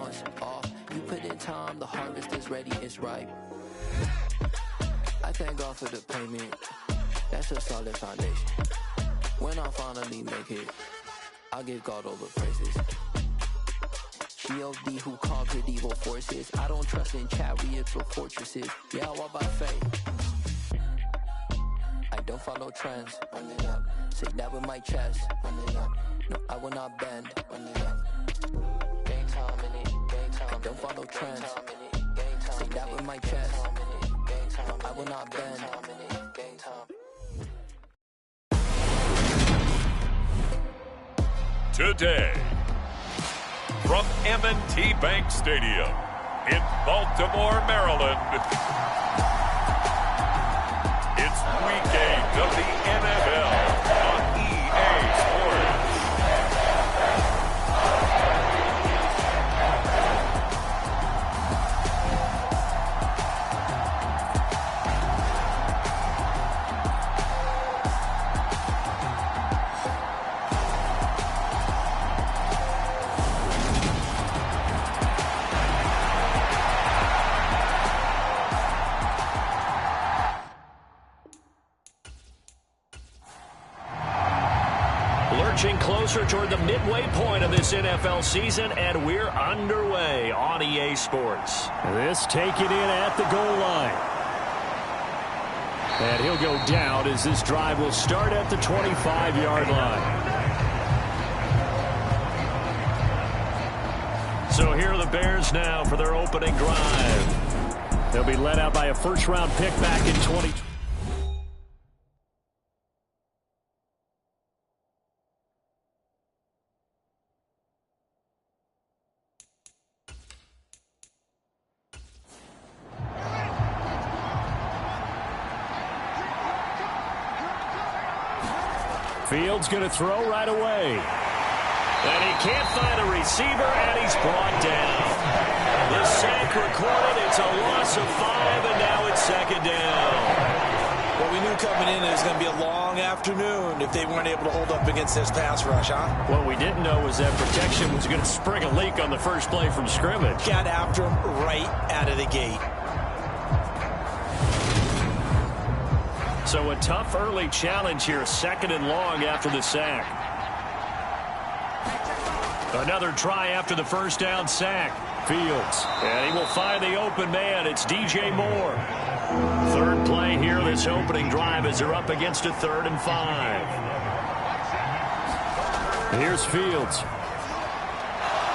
months off. You put in time, the harvest is ready, it's ripe. I thank God for the payment, that's a solid foundation. When I finally make it, I'll give God all the praises. G.O.D. who conquered evil forces. I don't trust in chariots or fortresses. Yeah, I walk by faith. I don't follow trends. Say that with my chest. No, I will not bend. Game time in it. I don't follow trends. Say that with my chest. I will not bend. Today, from M&T Bank Stadium in Baltimore, Maryland, it's Week 8 of the NFL on EA Sports. Closer toward the midway point of this NFL season, and we're underway on EA Sports. This taken in at the goal line. And he'll go down as this drive will start at the 25-yard line. So here are the Bears now for their opening drive. They'll be led out by a first-round pick back in 2020. Fields going to throw right away. And he can't find a receiver, and he's brought down. The sack recorded. It's a loss of 5, and now it's second down. Well, we knew coming in it was going to be a long afternoon if they weren't able to hold up against this pass rush, huh? What we didn't know was that protection was going to spring a leak on the first play from scrimmage. Got after him right out of the gate. So a tough early challenge here, second and long after the sack. Another try after the first down sack. Fields. And he will find the open man. It's DJ Moore. Third play here, this opening drive as they're up against a 3rd and 5. Here's Fields.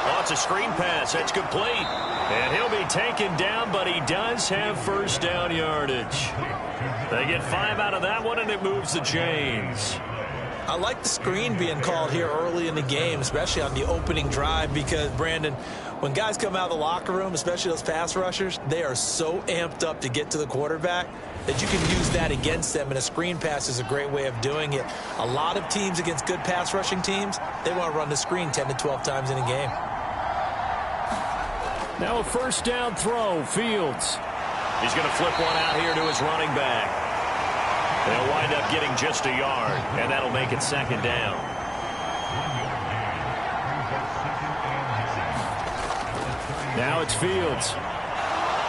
Oh, it's a screen pass. That's complete. And he'll be taken down, but he does have first down yardage. They get 5 out of that one, and it moves the chains. I like the screen being called here early in the game, especially on the opening drive, because, Brandon, when guys come out of the locker room, especially those pass rushers, they are so amped up to get to the quarterback that you can use that against them, and a screen pass is a great way of doing it. A lot of teams against good pass rushing teams, they want to run the screen 10 to 12 times in a game. Now a first down throw, Fields. He's going to flip one out here to his running back. They'll wind up getting just a yard, and that'll make it second down. Now it's Fields.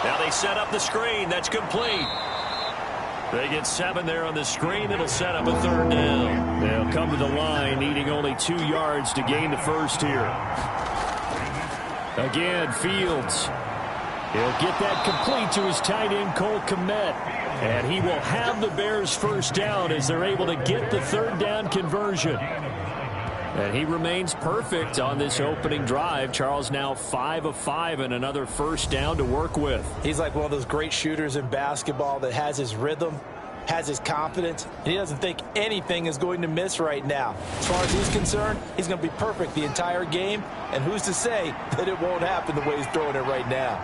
Now they set up the screen. That's complete. They get 7 there on the screen. It'll set up a 3rd down. They'll come to the line, needing only 2 yards to gain the first here. Again, Fields. He'll get that complete to his tight end, Cole Kmet. And he will have the Bears first down as they're able to get the 3rd down conversion. And he remains perfect on this opening drive. Charles now 5 of 5 and another first down to work with. He's like one of those great shooters in basketball that has his rhythm, has his confidence, and he doesn't think anything is going to miss right now. As far as he's concerned, he's going to be perfect the entire game, and who's to say that it won't happen the way he's throwing it right now.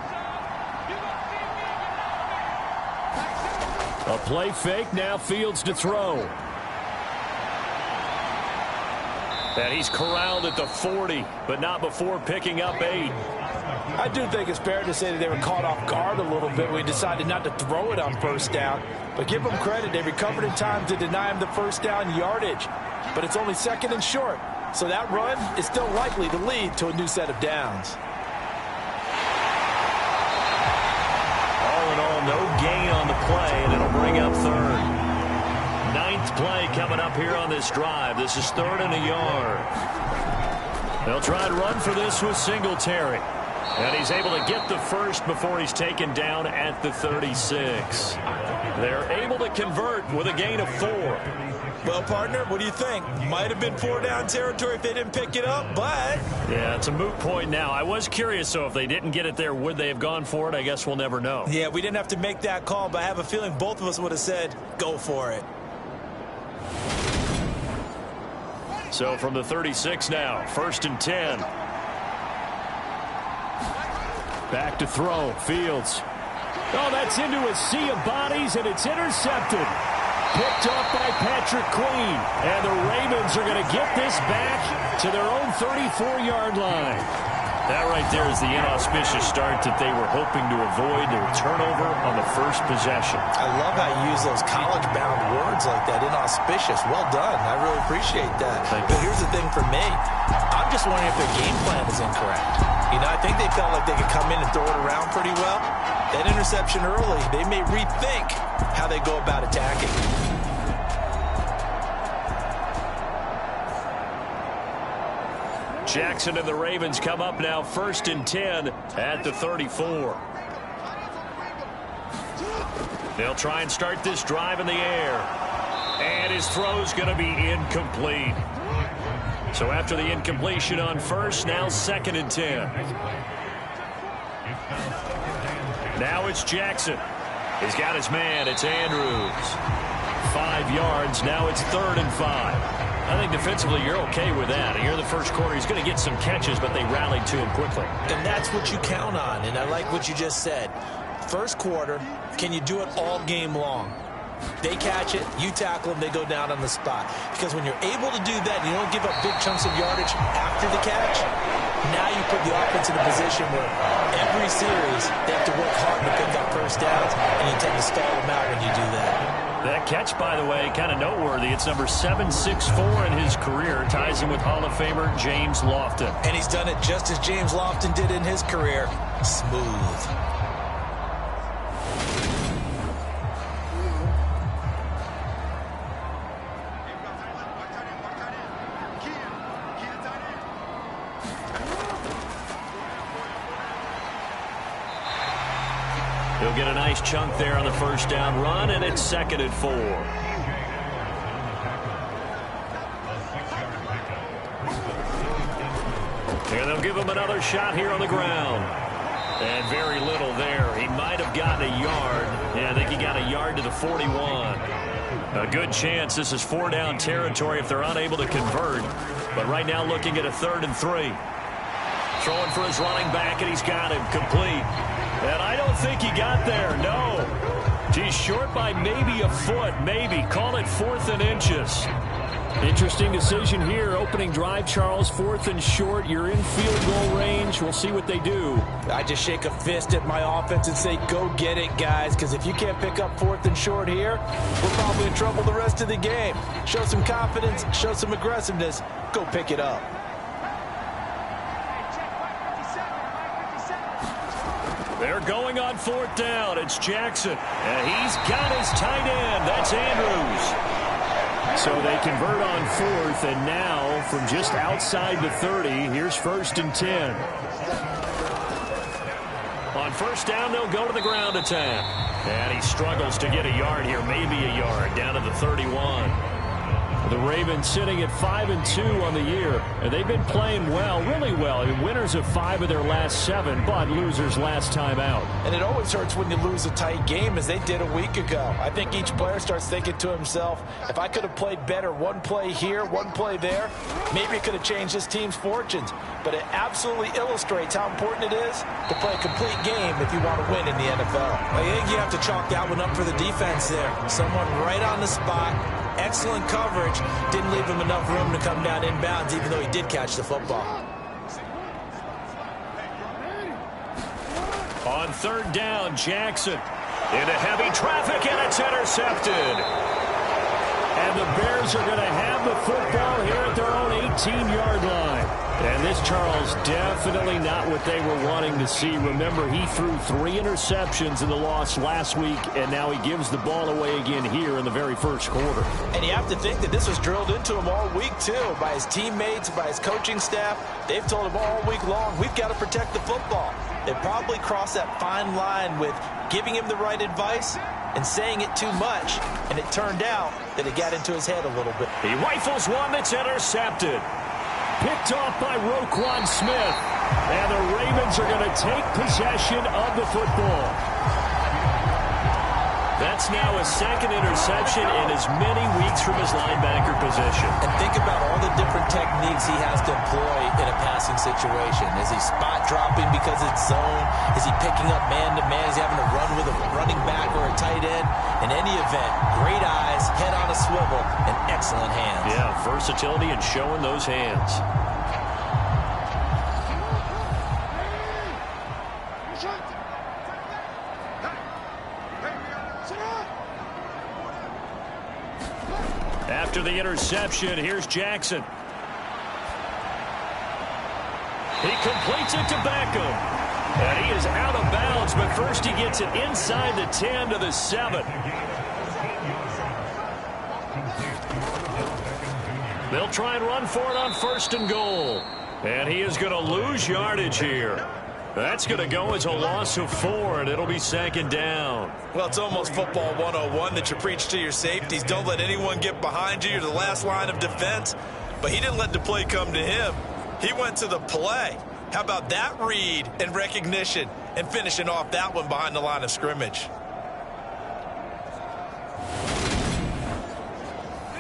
A play fake, now Fields to throw. And he's corralled at the 40, but not before picking up 8. I do think it's fair to say that they were caught off guard a little bit when we decided not to throw it on first down. But give them credit. They recovered in time to deny him the first down yardage. But it's only 2nd and short. So that run is still likely to lead to a new set of downs. play, and it'll bring up third. Ninth play coming up here on this drive. This is 3rd and a yard. They'll try and run for this with Singletary. And he's able to get the first before he's taken down at the 36. They're able to convert with a gain of 4. Well, partner, what do you think? Might have been 4-down territory if they didn't pick it up, but... Yeah, it's a moot point now. I was curious, so if they didn't get it there, would they have gone for it? I guess we'll never know. Yeah, we didn't have to make that call, but I have a feeling both of us would have said, go for it. So from the 36 now, 1st and 10. Back to throw, Fields. Oh, that's into a sea of bodies, and it's intercepted. Picked up by Patrick Queen. And the Ravens are going to get this back to their own 34-yard line. That right there is the inauspicious start that they were hoping to avoid. The turnover on the first possession. I love how you use those college-bound words like that, inauspicious. Well done. I really appreciate that. But here's the thing for me. I'm just wondering if their game plan is incorrect. You know, I think they felt like they could come in and throw it around pretty well. That interception early, they may rethink how they go about attacking. Jackson and the Ravens come up now 1st and 10 at the 34. They'll try and start this drive in the air. And his throw's going to be incomplete. So after the incompletion on first, now 2nd and 10. Now it's Jackson. He's got his man. It's Andrews. 5 yards. Now it's 3rd and 5. I think defensively you're okay with that. Here in the first quarter, he's going to get some catches, but they rallied to him quickly. And that's what you count on, and I like what you just said. First quarter, can you do it all game long? They catch it, you tackle them, they go down on the spot. Because when you're able to do that, you don't give up big chunks of yardage after the catch, now you put the offense in a position where every series they have to work hard to pick up first downs, and you tend to stall them out when you do that. That catch, by the way, kind of noteworthy. It's number 764 in his career. Ties him with Hall of Famer James Lofton. And he's done it just as James Lofton did in his career. Smooth. He'll get a nice chunk there on the first down run, and it's 2nd and 4. And they'll give him another shot here on the ground. And very little there. He might have gotten a yard. Yeah, I think he got a yard to the 41. A good chance this is 4-down territory if they're unable to convert. But right now looking at a 3rd and 3. Throwing for his running back, and he's got him complete. And I don't think he got there, no. He's short by maybe a foot, maybe. Call it 4th and inches. Interesting decision here. Opening drive, Charles, 4th and short. You're in field goal range. We'll see what they do. I just shake a fist at my offense and say, go get it, guys, because if you can't pick up 4th and short here, we're probably in trouble the rest of the game. Show some confidence, show some aggressiveness, go pick it up. They're going on 4th down. It's Jackson. And he's got his tight end. That's Andrews. So they convert on 4th, and now from just outside the 30, here's 1st and 10. On first down, they'll go to the ground attack. And he struggles to get a yard here, maybe a yard, down to the 31. The Ravens sitting at 5-2 on the year, and they've been playing well, really well. I mean, winners of 5 of their last 7, but losers last time out. And it always hurts when you lose a tight game, as they did a week ago. I think each player starts thinking to himself, if I could have played better one play here, one play there, maybe it could have changed this team's fortunes. But it absolutely illustrates how important it is to play a complete game if you want to win in the NFL. I think you have to chalk that one up for the defense there. Someone right on the spot. Excellent coverage. Didn't leave him enough room to come down inbounds, even though he did catch the football. On 3rd down, Jackson into heavy traffic, and it's intercepted. And the Bears are going to have the football here at their own 18-yard line. And this, Charles, definitely not what they were wanting to see. Remember, he threw 3 interceptions in the loss last week, and now he gives the ball away again here in the very first quarter. And you have to think that this was drilled into him all week, too, by his teammates, by his coaching staff. They've told him all week long, we've got to protect the football. They probably crossed that fine line with giving him the right advice and saying it too much, and it turned out that it got into his head a little bit. He rifles one that's intercepted. Picked off by Roquan Smith. And the Ravens are going to take possession of the football. That's now his second interception in as many weeks from his linebacker position. And think about all the different techniques he has to employ in a passing situation. Is he spot dropping because it's zone? Is he picking up man-to-man? Is he having to run with a running back or a tight end? In any event, great eyes, head on a swivel, and excellent hands. Yeah, versatility and showing those hands. After the interception, here's Jackson. He completes it to Beckham. And he is out of bounds, but first he gets it inside the 10 to the 7. They'll try and run for it on 1st and goal. And he is going to lose yardage here. That's going to go as a loss of 4, and it'll be 2nd down. Well, it's almost football 101 that you preach to your safeties. Don't let anyone get behind you. You're the last line of defense. But he didn't let the play come to him. He went to the play. How about that read and recognition and finishing off that one behind the line of scrimmage?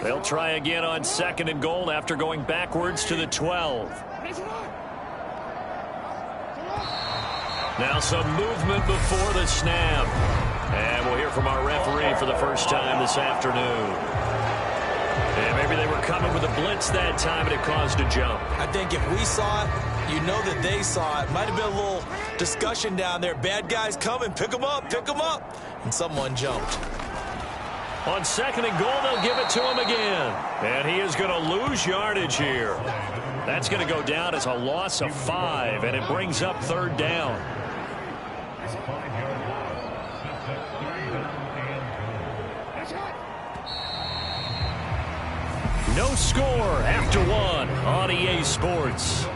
They'll try again on 2nd and goal after going backwards to the 12. Now some movement before the snap. And we'll hear from our referee for the first time this afternoon. And maybe they were coming with a blitz that time and it caused a jump. I think if we saw it, you know that they saw it. Might have been a little discussion down there. Bad guys coming, pick them up, pick them up. And someone jumped. On 2nd and goal, they'll give it to him again. And he is going to lose yardage here. That's going to go down as a loss of 5, and it brings up 3rd down. No score after 1 on EA Sports.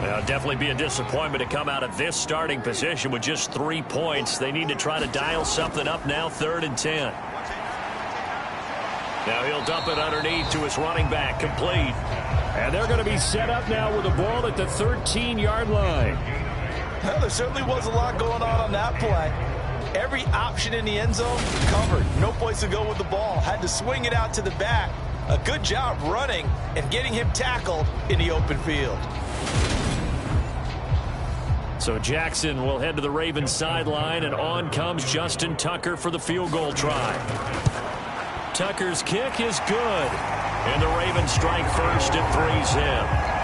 Well, definitely be a disappointment to come out of this starting position with just 3 points. They need to try to dial something up now, 3rd and 10. Now he'll dump it underneath to his running back, complete. And they're going to be set up now with the ball at the 13-yard line. Well, there certainly was a lot going on that play. Every option in the end zone covered. No place to go with the ball. Had to swing it out to the back. A good job running and getting him tackled in the open field. So Jackson will head to the Ravens sideline, and on comes Justin Tucker for the field goal try. Tucker's kick is good, and the Ravens strike first at 3-zip.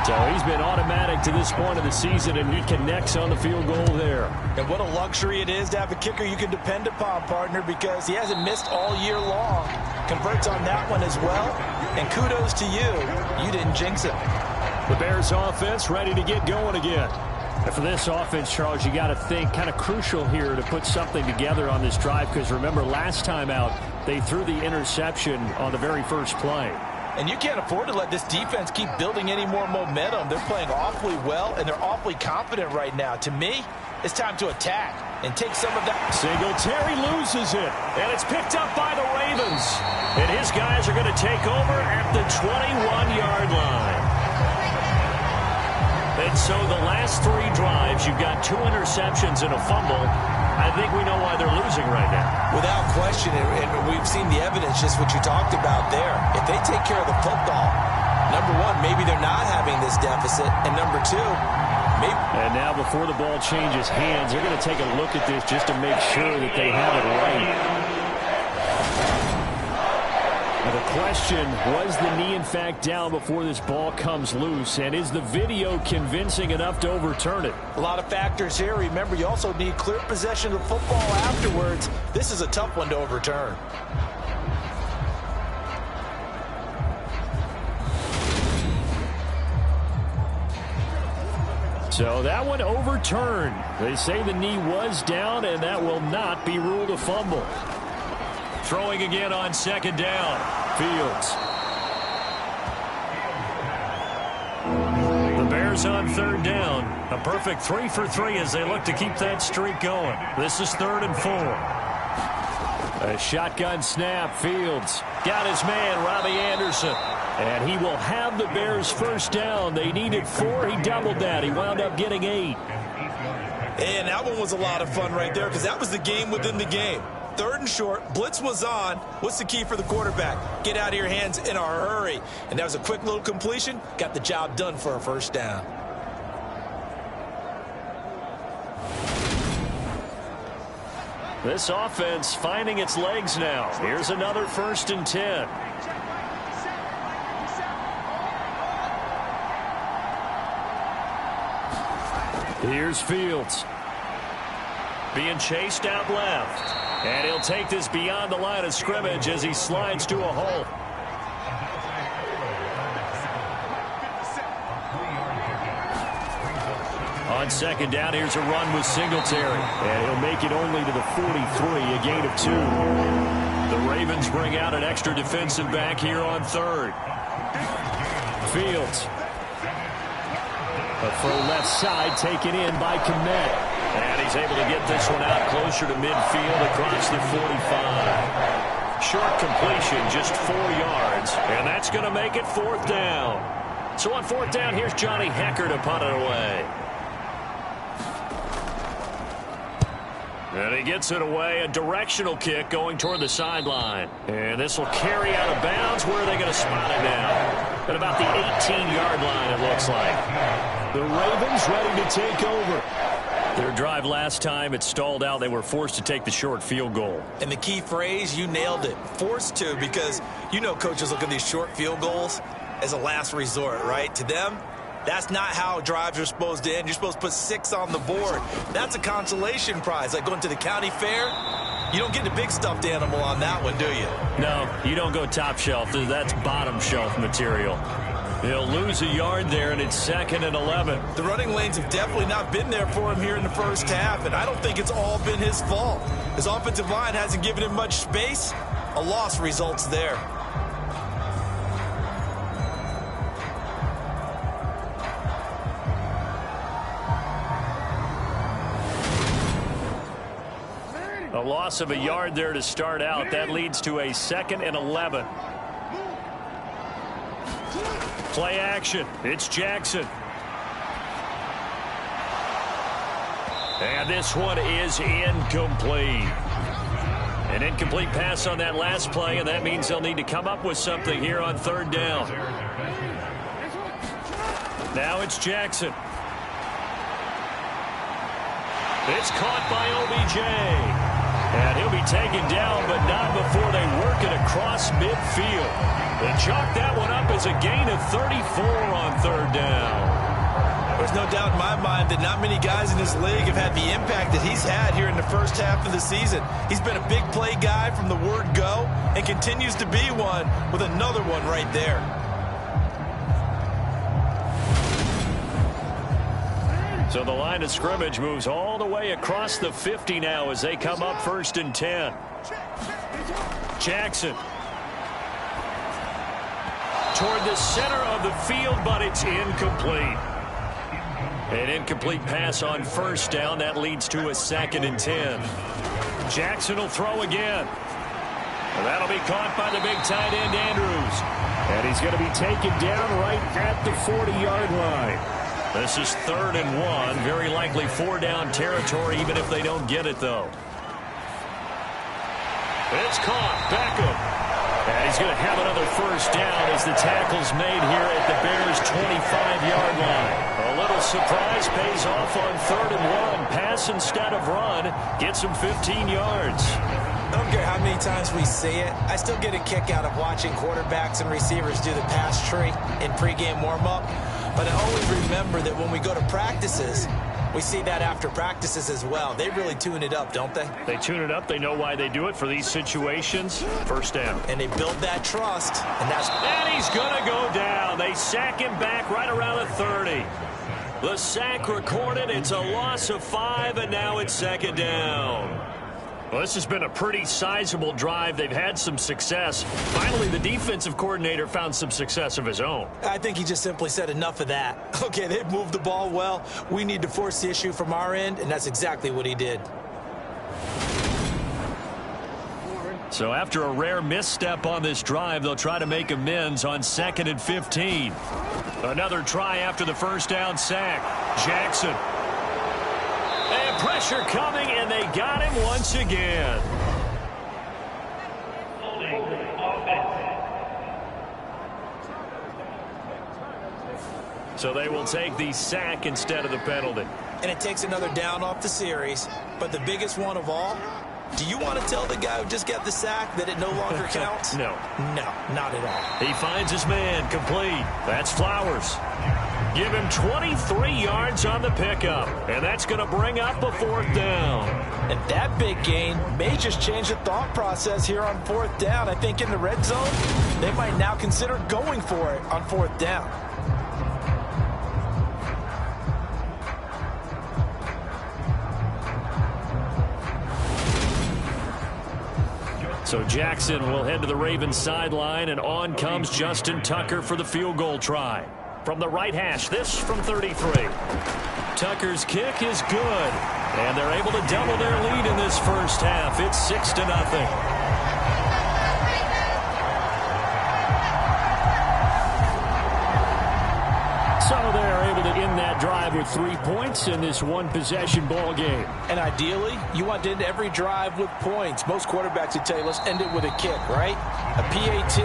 So he's been automatic to this point of the season, and he connects on the field goal there. And what a luxury it is to have a kicker you can depend upon, partner, because he hasn't missed all year long. Converts on that one as well. And kudos to you. You didn't jinx it. The Bears offense ready to get going again. And for this offense, Charles, you got to think kind of crucial here to put something together on this drive, because remember last time out, they threw the interception on the very first play. And you can't afford to let this defense keep building any more momentum. They're playing awfully well, and they're awfully confident right now. To me, it's time to attack and take some of that. Singletary loses it, and it's picked up by the Ravens. And his guys are going to take over at the 21-yard line. And so the last 3 drives, you've got 2 interceptions and a fumble. I think we know why they're losing right now. Without question, and we've seen the evidence, just what you talked about there. If they take care of the football, number 1, maybe they're not having this deficit, and number 2, maybe. And now before the ball changes hands, they're going to take a look at this just to make sure that they have it right. A The question, was the knee in fact down before this ball comes loose, and is the video convincing enough to overturn it? A lot of factors here. Remember, you also need clear possession of the football afterwards. This is a tough one to overturn. So that one overturned. They say the knee was down, and that will not be ruled a fumble. Throwing again on second down. Fields. The Bears on third down. A perfect 3 for 3 as they look to keep that streak going. This is 3rd and 4. A shotgun snap. Fields got his man, Robbie Anderson. And he will have the Bears first down. They needed 4. He doubled that. He wound up getting 8. And that one was a lot of fun right there because that was the game within the game. 3rd and short. Blitz was on. What's the key for the quarterback? Get out of your hands in a hurry. And that was a quick little completion. Got the job done for a first down. This offense finding its legs now. Here's another 1st and 10. Here's Fields. Being chased out left. And he'll take this beyond the line of scrimmage as he slides to a hole. On second down, here's a run with Singletary. And he'll make it only to the 43, a gain of 2. The Ravens bring out an extra defensive back here on 3rd. Fields. A throw left side taken in by Kmet. And he's able to get this one out closer to midfield across the 45. Short completion, just 4 yards. And that's going to make it 4th down. So on 4th down, here's Johnny Hecker to punt it away. And he gets it away, a directional kick going toward the sideline. And this will carry out of bounds. Where are they going to spot it now? At about the 18-yard line, it looks like. The Ravens ready to take over. Their drive last time, it stalled out. They were forced to take the short field goal. And the key phrase, you nailed it. Forced to, because you know coaches look at these short field goals as a last resort, right? To them, that's not how drives are supposed to end. You're supposed to put 6 on the board. That's a consolation prize. Like going to the county fair, you don't get the big stuffed animal on that one, do you? No, you don't go top shelf. That's bottom shelf material. He'll lose a yard there, and it's 2nd and 11. The running lanes have definitely not been there for him here in the first half, and I don't think it's all been his fault. His offensive line hasn't given him much space. A loss results there. A loss of a yard there to start out. That leads to a 2nd and 11. Play action. It's Jackson. And this one is incomplete. An incomplete pass on that last play, and that means they'll need to come up with something here on 3rd down. Now it's Jackson. It's caught by OBJ. And he'll be taken down, but not before they work it across midfield. They chalk that one up as a gain of 34 on 3rd down. There's no doubt in my mind that not many guys in this league have had the impact that he's had here in the first half of the season. He's been a big play guy from the word go and continues to be one with another one right there. So the line of scrimmage moves all the way across the 50 now as they come up 1st and 10. Jackson. Toward the center of the field, but it's incomplete. An incomplete pass on 1st down. That leads to a 2nd and 10. Jackson will throw again. And that'll be caught by the big tight end, Andrews. And he's going to be taken down right at the 40-yard line. This is 3rd and 1. Very likely 4-down territory, even if they don't get it, though. It's caught. Beckham. And he's going to have another 1st down as the tackle's made here at the Bears' 25-yard line. A little surprise pays off on 3rd and 1. Pass instead of run. Gets him 15 yards. I don't care how many times we see it. I still get a kick out of watching quarterbacks and receivers do the pass tree in pregame warm-up. But I always remember that when we go to practices, we see that after practices as well. They really tune it up, don't they? They tune it up. They know why they do it for these situations. First down. And they build that trust. And he's going to go down. They sack him back right around the 30. The sack recorded. It's a loss of 5, and now it's second down. Well, this has been a pretty sizable drive. They've had some success. Finally, the defensive coordinator found some success of his own. I think he just simply said enough of that. Okay, they've moved the ball well. We need to force the issue from our end, and that's exactly what he did. So after a rare misstep on this drive, they'll try to make amends on 2nd and 15. Another try after the first down sack. Jackson. And pressure coming, and they got him once again. So they will take the sack instead of the penalty. And it takes another down off the series. But the biggest one of all, do you want to tell the guy who just got the sack that it no longer counts? No. No, not at all. He finds his man complete. That's Flowers. Give him 23 yards on the pickup, and that's going to bring up a 4th down. And that big gain may just change the thought process here on 4th down. I think in the red zone, they might now consider going for it on 4th down. So Jackson will head to the Ravens sideline, and on comes Justin Tucker for the field goal try. From the right hash, this from 33. Tucker's kick is good, and they're able to double their lead in this first half. It's 6-0. So they're able to end that drive with 3 points in this one-possession ball game. And ideally, you want to end every drive with points. Most quarterbacks would tell you, let's end it with a kick, right? A PAT,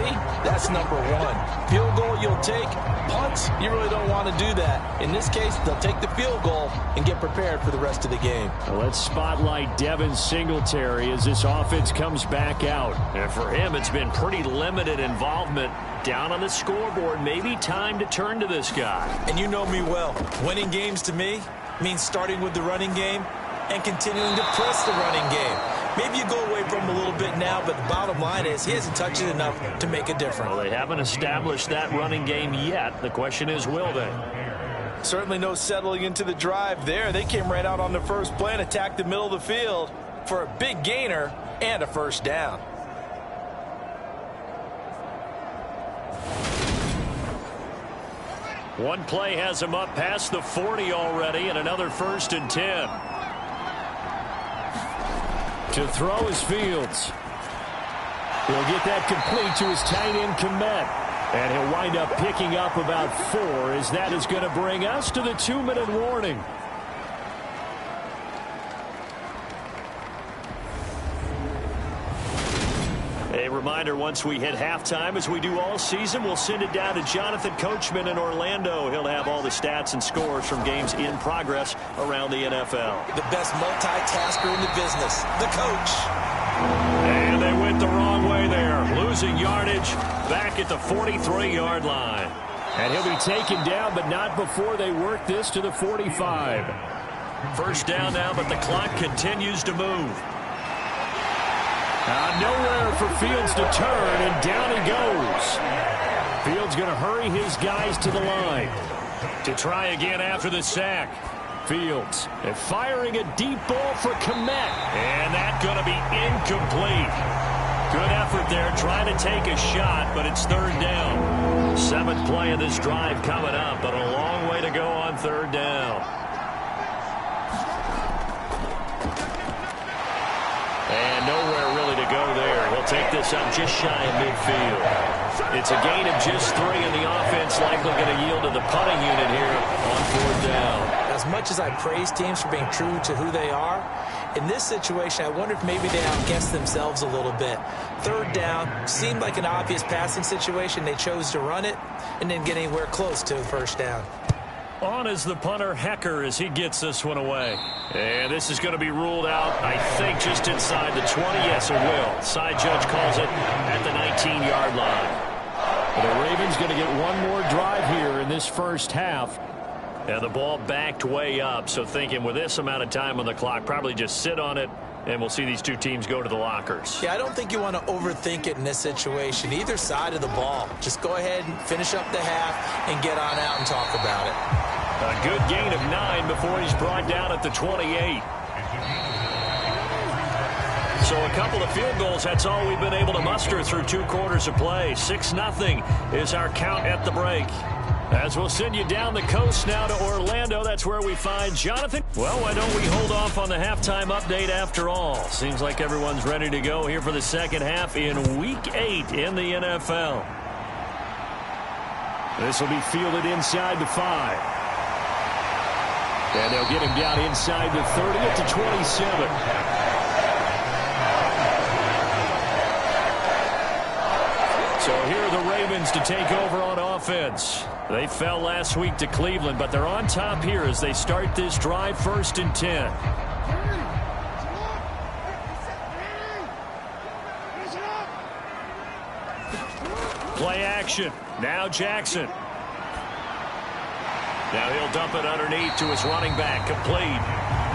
that's number 1. Field goal you'll take. Punts, you really don't want to do that. In this case, they'll take the field goal and get prepared for the rest of the game. Well, let's spotlight Devin Singletary as this offense comes back out. And for him, it's been pretty limited involvement down on the scoreboard. Maybe time to turn to this guy. And you know me well. Winning games to me means starting with the running game and continuing to press the running game. Maybe you go away from him a little bit now, but the bottom line is he hasn't touched it enough to make a difference. Well, they haven't established that running game yet. The question is, will they? Certainly no settling into the drive there. They came right out on the first play and attacked the middle of the field for a big gainer and a first down. One play has him up past the 40 already, and another 1st and 10. To throw is Fields. He'll get that complete to his tight end Komet. And he'll wind up picking up about 4, as that is going to bring us to the 2-minute warning. A reminder, once we hit halftime, as we do all season, we'll send it down to Jonathan Coachman in Orlando. He'll have all the stats and scores from games in progress around the NFL. The best multitasker in the business, the coach. And they went the wrong way there, losing yardage back at the 43-yard line. And he'll be taken down, but not before they work this to the 45. First down now, but the clock continues to move. Nowhere for Fields to turn, and down he goes. Fields going to hurry his guys to the line. To try again after the sack. Fields and firing a deep ball for Komet. And that's going to be incomplete. Good effort there trying to take a shot, but it's 3rd down. 7th play of this drive coming up, but a long way to go on 3rd down. And nowhere really to go there. He'll take this up just shy of midfield. It's a gain of just 3, and the offense likely going to yield to the punting unit here on 4th down. As much as I praise teams for being true to who they are, in this situation, I wonder if maybe they outguessed themselves a little bit. 3rd down seemed like an obvious passing situation. They chose to run it and didn't get anywhere close to a first down. On is the punter, Hecker, as he gets this one away. And this is going to be ruled out, I think, just inside the 20. Yes, it will. Side judge calls it at the 19-yard line. The Ravens going to get one more drive here in this first half. And the ball backed way up, so thinking with this amount of time on the clock, probably just sit on it, and we'll see these two teams go to the lockers. Yeah, I don't think you want to overthink it in this situation. Either side of the ball. Just go ahead and finish up the half and get on out and talk about it. A good gain of 9 before he's brought down at the 28. So a couple of field goals, that's all we've been able to muster through 2 quarters of play. 6-0 is our count at the break. As we'll send you down the coast now to Orlando, that's where we find Jonathan. Well, why don't we hold off on the halftime update after all? Seems like everyone's ready to go here for the second half in Week 8 in the NFL. This will be fielded inside the 5. And they'll get him down inside the 30 at the 27. So here are the Ravens to take over on offense. They fell last week to Cleveland, but they're on top here as they start this drive, 1st and 10. Play action. Now Jackson. Now he'll dump it underneath to his running back, complete.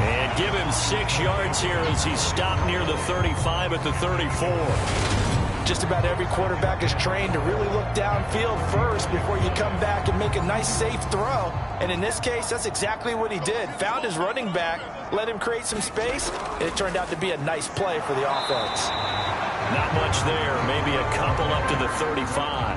And give him 6 yards here as he's stopped near the 35 at the 34. Just about every quarterback is trained to really look downfield first before you come back and make a nice, safe throw. And in this case, that's exactly what he did. Found his running back, let him create some space, and it turned out to be a nice play for the offense. Not much there, maybe a couple up to the 35.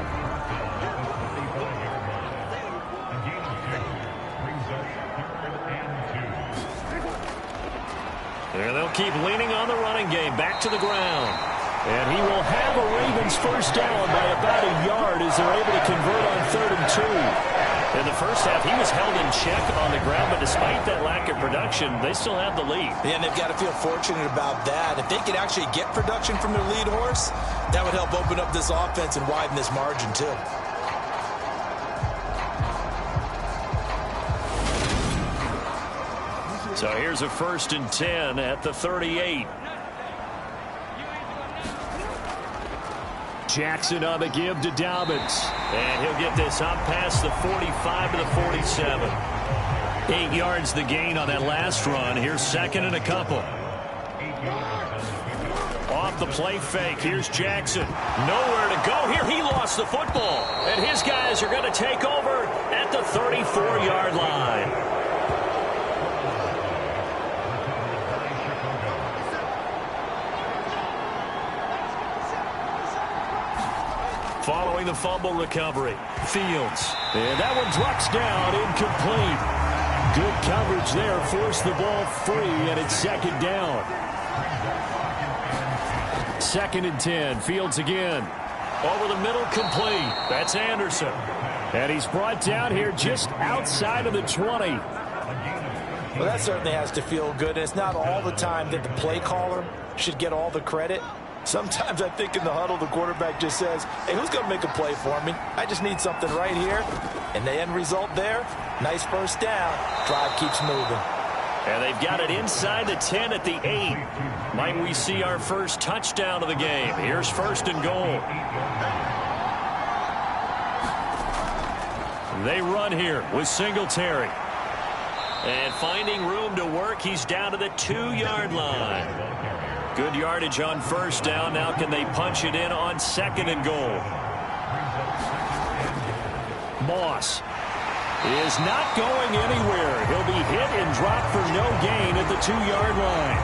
There they'll keep leaning on the running game, back to the ground. And he will have a Ravens first down by about a yard as they're able to convert on 3rd and 2. In the first half, he was held in check on the ground, but despite that lack of production, they still have the lead. Yeah, and they've got to feel fortunate about that. If they could actually get production from their lead horse, that would help open up this offense and widen this margin, too. So here's a 1st and 10 at the 38. Jackson on the give to Dobbins. And he'll get this up past the 45 to the 47. 8 yards the gain on that last run. Here's 2nd and a couple. Off the play fake. Here's Jackson. Nowhere to go here. He lost the football. And his guys are going to take over at the 34-yard line. Following the fumble recovery, Fields. And that one drops down, incomplete. Good coverage there, forced the ball free, and it's 2nd down. 2nd and 10, Fields again. Over the middle, complete. That's Anderson. And he's brought down here just outside of the 20. Well, that certainly has to feel good. And it's not all the time that the play caller should get all the credit. Sometimes I think in the huddle, the quarterback just says, hey, who's going to make a play for me? I just need something right here. And the end result there, nice first down. Drive keeps moving. And they've got it inside the 10 at the 8. Might we see our first touchdown of the game? Here's 1st and goal. They run here with Singletary. And finding room to work, he's down to the 2-yard line. Good yardage on 1st down. Now can they punch it in on 2nd and goal? Moss is not going anywhere. He'll be hit and dropped for no gain at the 2-yard line.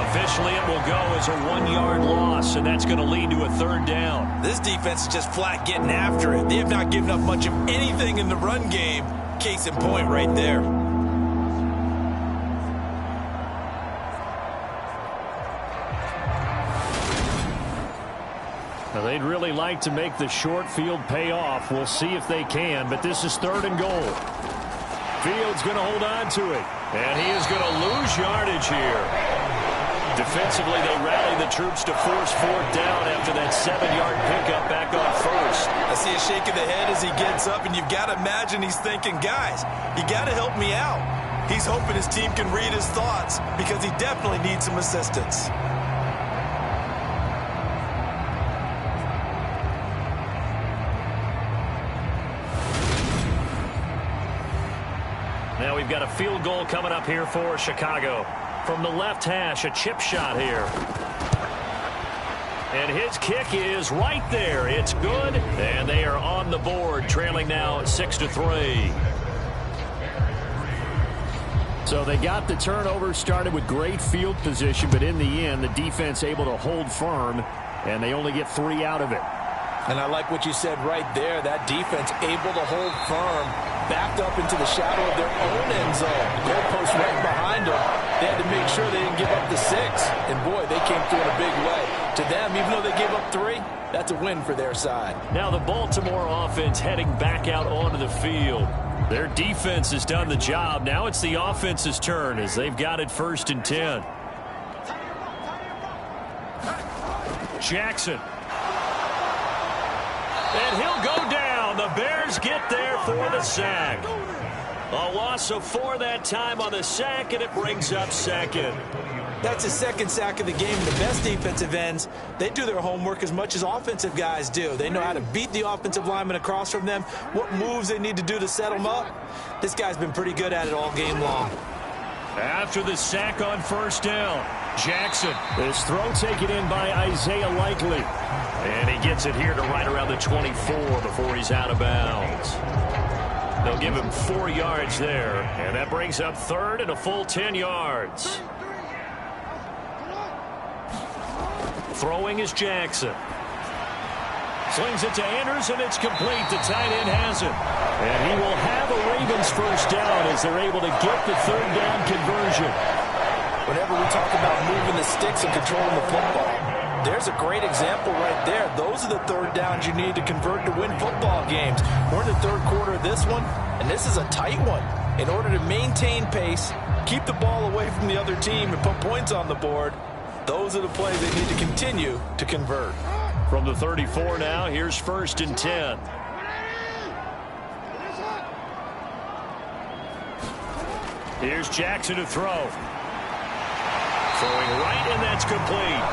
Officially, it will go as a 1-yard loss, and that's going to lead to a 3rd down. This defense is just flat getting after it. They have not given up much of anything in the run game. Case in point right there. Now, they'd really like to make the short field pay off. We'll see if they can, but this is 3rd and goal. Fields going to hold on to it, and he is going to lose yardage here. Defensively, they rally the troops to force fourth down after that 7-yard pickup back on first. I see a shake of the head as he gets up, and you've got to imagine he's thinking, guys, you got to help me out. He's hoping his team can read his thoughts because he definitely needs some assistance. Now we've got a field goal coming up here for Chicago. From the left hash, a chip shot here. And his kick is right there. It's good, and they are on the board, trailing now 6-3. So they got the turnover started with great field position, but in the end, the defense able to hold firm, and they only get 3 out of it. And I like what you said right there. That defense able to hold firm, backed up into the shadow of their own end zone. Goalpost right behind them. They had to make sure they didn't give up the 6. And, boy, they came through in a big way. To them, even though they gave up 3, that's a win for their side. Now the Baltimore offense heading back out onto the field. Their defense has done the job. Now it's the offense's turn as they've got it 1st and 10. Jackson. And he'll go down. The Bears get there for the sack. A loss of 4 that time on the sack, and it brings up 2nd. That's his 2nd sack of the game. The best defensive ends, they do their homework as much as offensive guys do. They know how to beat the offensive lineman across from them, what moves they need to do to set them up. This guy's been pretty good at it all game long. After the sack on 1st down, Jackson. This throw taken in by Isaiah Likely. And he gets it here to right around the 24 before he's out of bounds. They'll give him 4 yards there, and that brings up 3rd and a full 10 yards. Throwing is Jackson. Slings it to Andrews, and it's complete. The tight end has it. And he will have a Ravens 1st down as they're able to get the 3rd down conversion. Whenever we talk about moving the sticks and controlling the football, there's a great example right there. Those are the 3rd downs you need to convert to win football games. We're in the 3rd quarter of this one, and this is a tight one. In order to maintain pace, keep the ball away from the other team, and put points on the board, those are the plays they need to continue to convert. From the 34 now, here's 1st and 10. Here's Jackson to throw. Throwing right, and that's complete.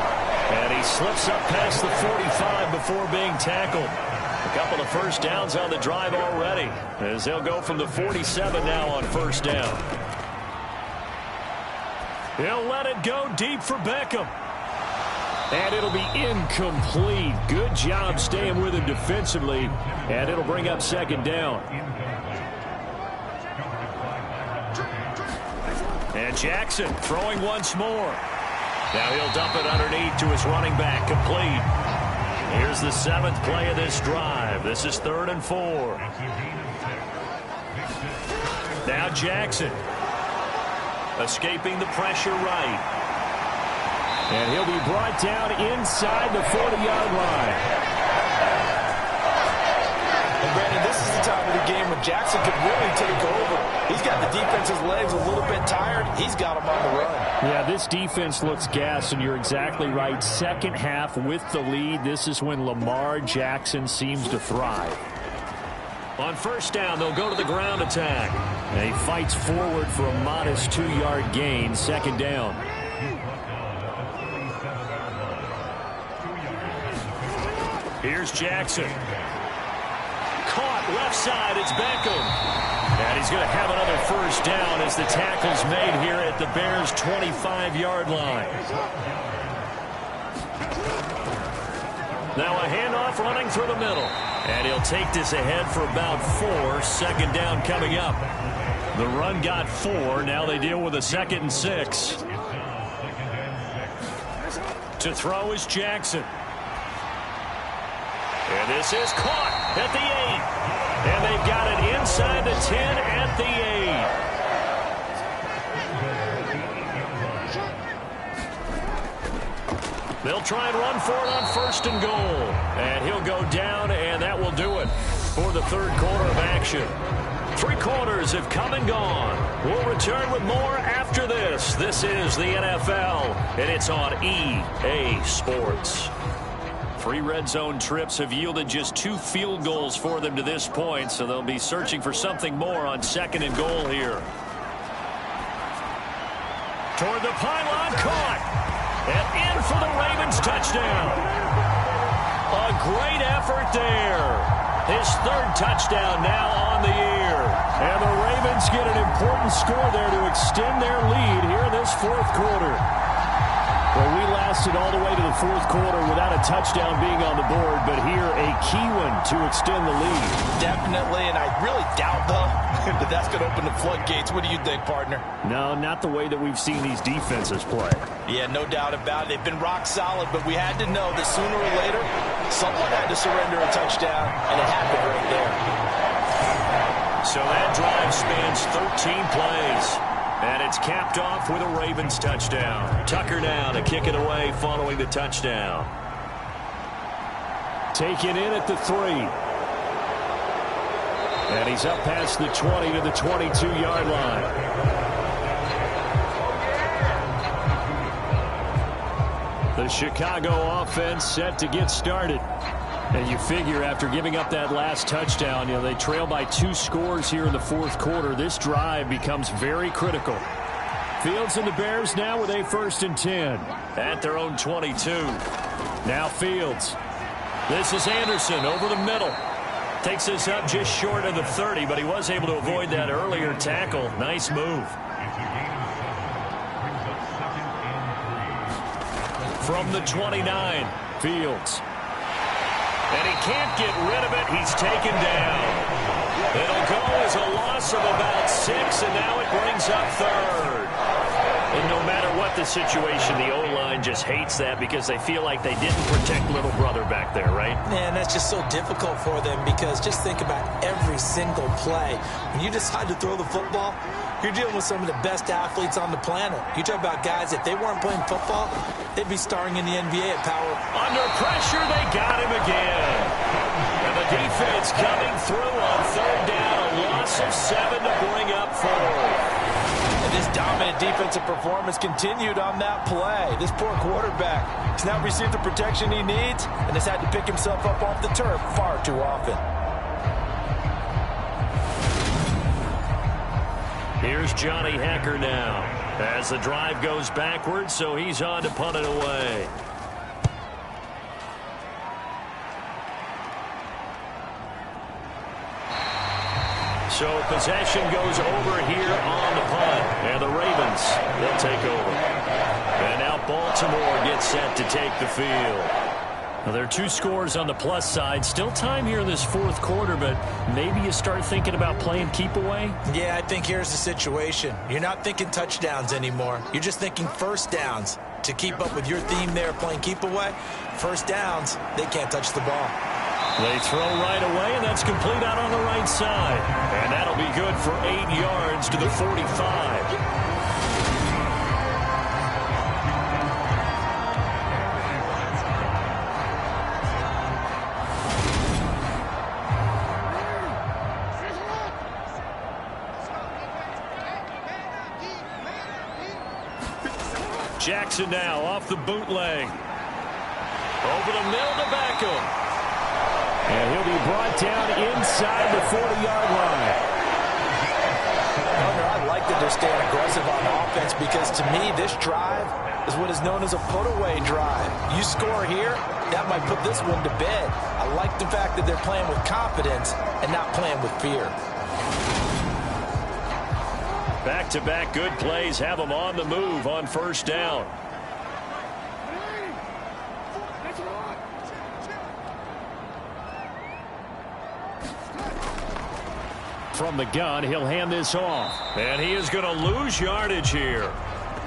And he slips up past the 45 before being tackled. A couple of 1st downs on the drive already, as they'll go from the 47 now on 1st down. He'll let it go deep for Beckham. And it'll be incomplete. Good job staying with him defensively, and it'll bring up 2nd down. And Jackson throwing once more. Now he'll dump it underneath to his running back, complete. Here's the 7th play of this drive. This is 3rd and 4. Now Jackson escaping the pressure right. And he'll be brought down inside the 40-yard line. And Brandon, this is the time of the game when Jackson could really take over. He's got the defense's legs a little bit tired. He's got them on the run. Yeah, this defense looks gassed, and you're exactly right. 2nd half with the lead. This is when Lamar Jackson seems to thrive. On 1st down, they'll go to the ground attack. And he fights forward for a modest 2-yard gain. 2nd down. Here's Jackson. Caught left side. It's Beckham. And he's going to have another 1st down as the tackle's made here at the Bears' 25-yard line. Now a handoff running through the middle. And he'll take this ahead for about 4. 2nd down coming up. The run got 4. Now they deal with a 2nd and 6. To throw is Jackson. And this is caught at the 8. And they've got it inside the 10 at the 8. They'll try and run for it on 1st and goal. And he'll go down, and that will do it for the 3rd quarter of action. Three quarters have come and gone. We'll return with more after this. This is the NFL, and it's on EA Sports. 3 red zone trips have yielded just 2 field goals for them to this point, so they'll be searching for something more on 2nd and goal here. Toward the pylon, caught. And in for the Ravens touchdown. A great effort there. His 3rd touchdown now on the year. And the Ravens get an important score there to extend their lead here in this 4th quarter. Well, we lasted all the way to the 4th quarter without a touchdown being on the board, but here a key one to extend the lead. Definitely, and I really doubt, though, that that's going to open the floodgates. What do you think, partner? No, not the way that we've seen these defenses play. Yeah, no doubt about it. They've been rock solid, but we had to know that sooner or later, someone had to surrender a touchdown, and it happened right there. So that drive spans 13 plays. And it's capped off with a Ravens touchdown. Tucker now to kick it away following the touchdown. Taken in at the 3. And he's up past the 20 to the 22-yard line. The Chicago offense set to get started. And you figure after giving up that last touchdown, they trail by 2 scores here in the 4th quarter. This drive becomes very critical. Fields and the Bears now with a 1st and 10. At their own 22. Now Fields. This is Anderson over the middle. Takes this up just short of the 30, but he was able to avoid that earlier tackle. Nice move. From the 29, Fields. And he can't get rid of it. He's taken down. It'll go as a loss of about 6, and now it brings up 3rd. And no matter what the situation, the O-line just hates that because they feel like they didn't protect little brother back there, right? Man, that's just so difficult for them because just think about every single play. When you decide to throw the football, you're dealing with some of the best athletes on the planet. You talk about guys, if they weren't playing football, they'd be starring in the NBA at power. Under pressure, they got him again. And the defense coming through on 3rd down, a loss of 7 to bring up 4th. And this dominant defensive performance continued on that play. This poor quarterback has now received the protection he needs and has had to pick himself up off the turf far too often. Here's Johnny Hacker now as the drive goes backwards, so he's on to punt it away. So possession goes over here on the punt, and the Ravens, they'll take over. And now Baltimore gets set to take the field. Well, there are 2 scores on the plus side. Still time here in this 4th quarter, but maybe you start thinking about playing keep away? Yeah, I think here's the situation. You're not thinking touchdowns anymore. You're just thinking 1st downs. To keep up with your theme there, playing keep away, 1st downs, they can't touch the ball. They throw right away, and that's complete out on the right side. And that'll be good for 8 yards to the 45. Jackson now off the bootleg. Over the middle to Beckham. And he'll be brought down inside the 40-yard line. I like that they're staying aggressive on offense because, to me, this drive is what is known as a put-away drive. You score here, that might put this one to bed. I like the fact that they're playing with confidence and not playing with fear. Back-to-back good plays have them on the move on 1st down. From the gun, he'll hand this off. And he is going to lose yardage here.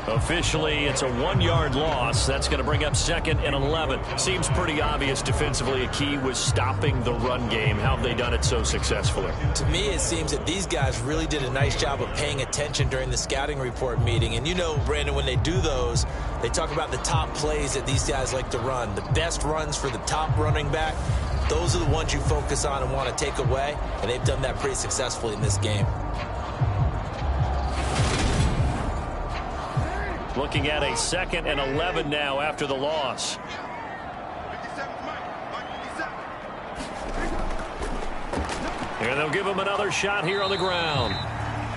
Officially, it's a 1-yard loss. That's going to bring up 2nd and 11. Seems pretty obvious defensively a key was stopping the run game. How have they done it so successfully? To me, it seems that these guys really did a nice job of paying attention during the scouting report meeting. And you know, Brandon, when they do those, they talk about the top plays that these guys like to run. The best runs for the top running back. those are the ones you focus on and want to take away, and they've done that pretty successfully in this game. Looking at a 2nd and 11 now after the loss. And they'll give him another shot here on the ground.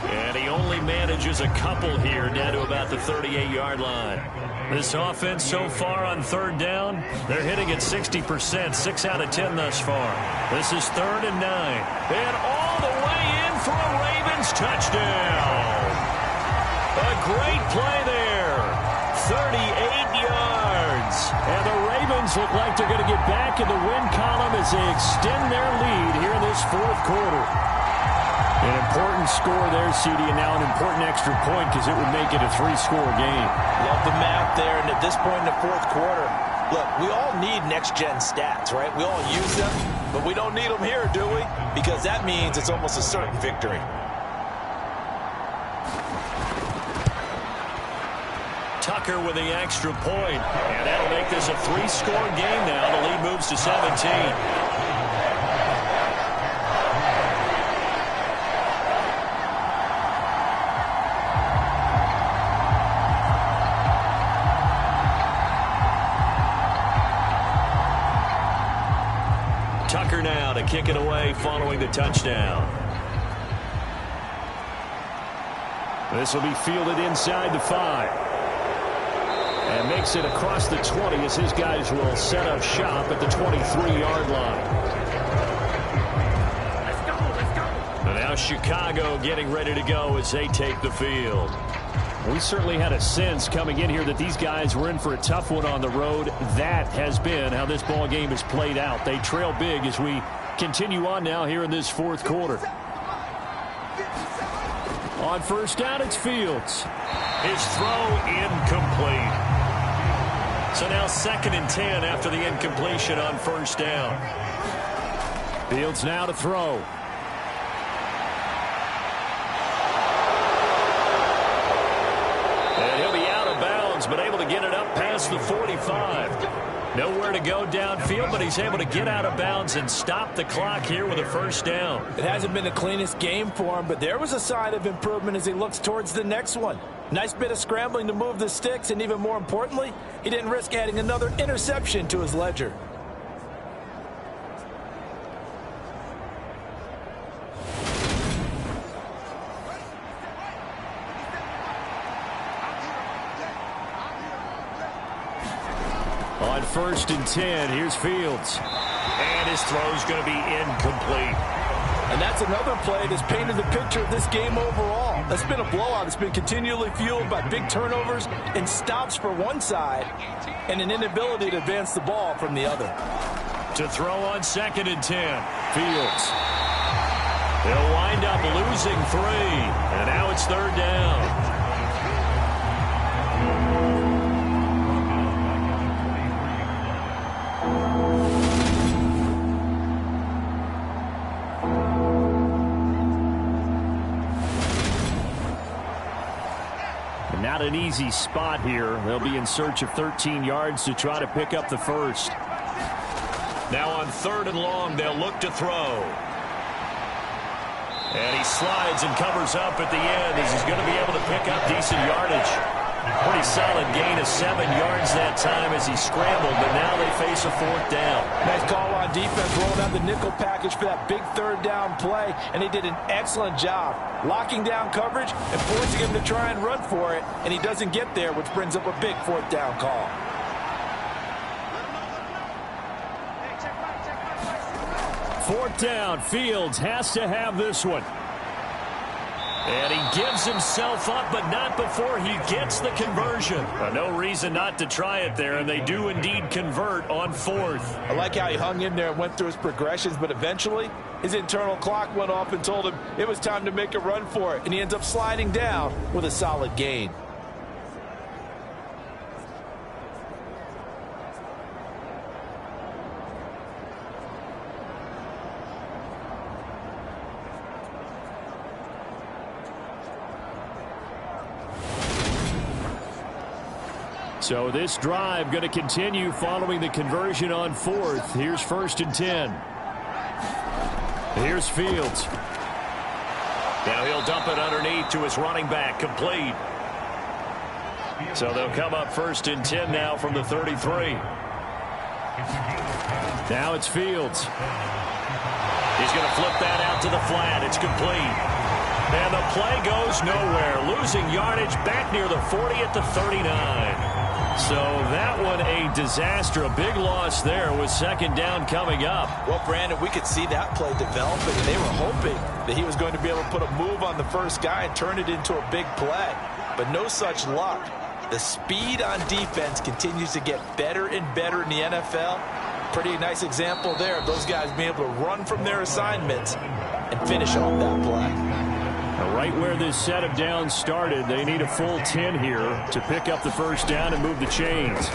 And he only manages a couple here, down to about the 38-yard line. This offense so far on 3rd down, they're hitting at 60%, 6 out of 10 thus far. This is 3rd and 9. And all the way in for a Ravens touchdown. A great play there. 38 yards. And the Ravens look like they're going to get back in the win column as they extend their lead here in this 4th quarter. An important score there, CD, and now an important extra point because it would make it a 3-score game. Love the math there, and at this point in the 4th quarter, look, we all need next-gen stats, right? We all use them, but we don't need them here, do we? Because that means it's almost a certain victory. Tucker with the extra point, and that'll make this a 3-score game now. The lead moves to 17. Tucker now to kick it away following the touchdown. This will be fielded inside the 5. And makes it across the 20 as his guys will set up shop at the 23-yard line. And now Chicago getting ready to go as they take the field. We certainly had a sense coming in here that these guys were in for a tough one on the road. That has been how this ball game has played out. They trail big as we continue on now here in this 4th quarter. On 1st down, it's Fields. His throw incomplete. So now 2nd and 10 after the incompletion on 1st down. Fields now to throw. And he'll be out of bounds, but able to get it up past the 45. Nowhere to go downfield, but he's able to get out of bounds and stop the clock here with a 1st down. It hasn't been the cleanest game for him, but there was a sign of improvement as he looks towards the next one. Nice bit of scrambling to move the sticks, and even more importantly, he didn't risk adding another interception to his ledger. On 1st and 10, here's Fields. And his throw's going to be incomplete. And that's another play that's painted the picture of this game overall. It's been a blowout. It's been continually fueled by big turnovers and stops for one side and an inability to advance the ball from the other. To throw on 2nd and 10. Fields. They'll wind up losing 3. And now it's 3rd down. Not an easy spot here. They'll be in search of 13 yards to try to pick up the 1st. Now on 3rd and long, they'll look to throw. And he slides and covers up at the end as he's going to be able to pick up decent yardage. Pretty solid gain of 7 yards that time as he scrambled, but now they face a 4th down. Nice call on defense, rolling out the nickel package for that big 3rd down play, and he did an excellent job locking down coverage and forcing him to try and run for it, and he doesn't get there, which brings up a big 4th down call. Fourth down, Fields has to have this one. And he gives himself up, but not before he gets the conversion. No reason not to try it there, and they do indeed convert on 4th. I like how he hung in there and went through his progressions, but eventually his internal clock went off and told him it was time to make a run for it, and he ends up sliding down with a solid gain. So this drive going to continue following the conversion on 4th. Here's 1st and 10. Here's Fields. Now he'll dump it underneath to his running back, complete. So they'll come up 1st and 10 now from the 33. Now it's Fields. He's going to flip that out to the flat. It's complete. And the play goes nowhere. Losing yardage back near the 40 at the 39. So that one a disaster. A big loss there with 2nd down coming up. Well, Brandon, we could see that play developing, and they were hoping that he was going to be able to put a move on the first guy and turn it into a big play. But no such luck. The speed on defense continues to get better and better in the NFL. Pretty nice example there of those guys being able to run from their assignments and finish off that play. Right where this set of downs started, they need a full 10 here to pick up the 1st down and move the chains.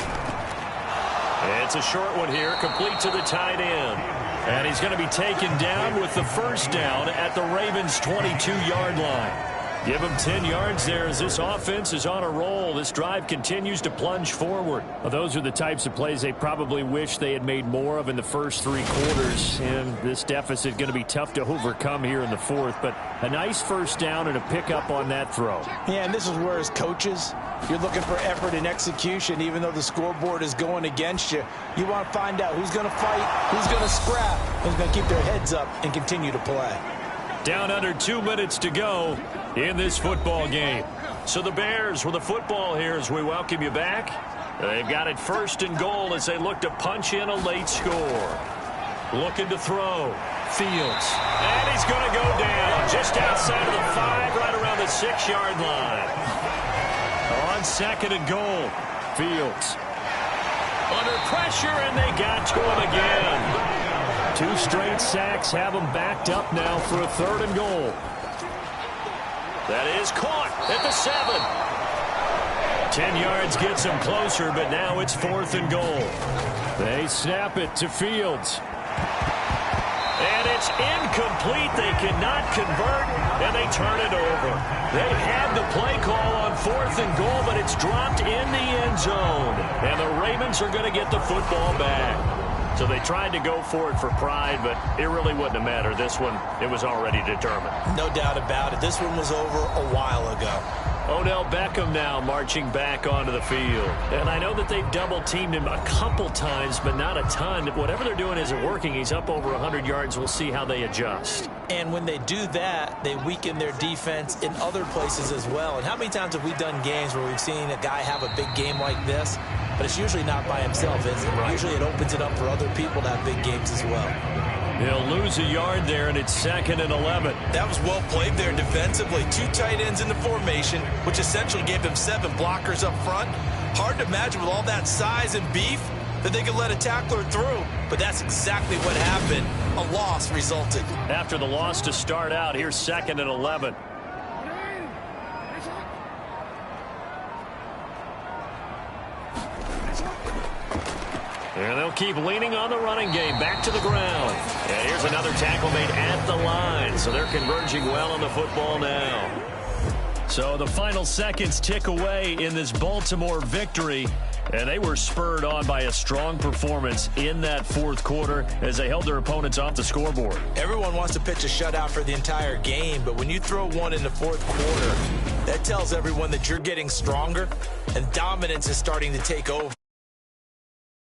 It's a short one here, complete to the tight end. And he's going to be taken down with the 1st down at the Ravens' 22-yard line. Give him 10 yards there as this offense is on a roll. This drive continues to plunge forward. Well, those are the types of plays they probably wish they had made more of in the first 3 quarters. And this deficit going to be tough to overcome here in the 4th. But a nice 1st down and a pickup on that throw. Yeah, and this is where as coaches, you're looking for effort and execution. Even though the scoreboard is going against you, you want to find out who's going to fight, who's going to scrap, who's going to keep their heads up and continue to play. Down under 2 minutes to go in this football game. So the Bears with the football here as we welcome you back. They've got it 1st and goal as they look to punch in a late score. Looking to throw. Fields. And he's going to go down just outside of the 5, right around the 6-yard line. On 2nd and goal. Fields. Under pressure, and they got to him again. 2 straight sacks have them backed up now for a 3rd and goal. That is caught at the 7. 10 yards gets them closer, but now it's 4th and goal. They snap it to Fields. And it's incomplete. They cannot convert, and they turn it over. They had the play call on 4th and goal, but it's dropped in the end zone. And the Ravens are going to get the football back. So they tried to go for it for pride, but it really wouldn't have mattered. This one, it was already determined. No doubt about it. This one was over a while ago. Odell Beckham now marching back onto the field. And I know that they've double-teamed him a couple times, but not a ton. Whatever they're doing isn't working. He's up over 100 yards. We'll see how they adjust. And when they do that, they weaken their defense in other places as well. And how many times have we done games where we've seen a guy have a big game like this? But it's usually not by himself, is it? Right. Usually it opens it up for other people to have big games as well. He'll lose a yard there, and it's 2nd and 11. That was well played there defensively. 2 tight ends in the formation, which essentially gave them 7 blockers up front. Hard to imagine with all that size and beef that they could let a tackler through. But that's exactly what happened. A loss resulted. After the loss to start out, here's 2nd and 11. And they'll keep leaning on the running game. Back to the ground. And here's another tackle made at the line. So they're converging well on the football now. So the final seconds tick away in this Baltimore victory. And they were spurred on by a strong performance in that 4th quarter as they held their opponents off the scoreboard. Everyone wants to pitch a shutout for the entire game, but when you throw one in the 4th quarter, that tells everyone that you're getting stronger and dominance is starting to take over.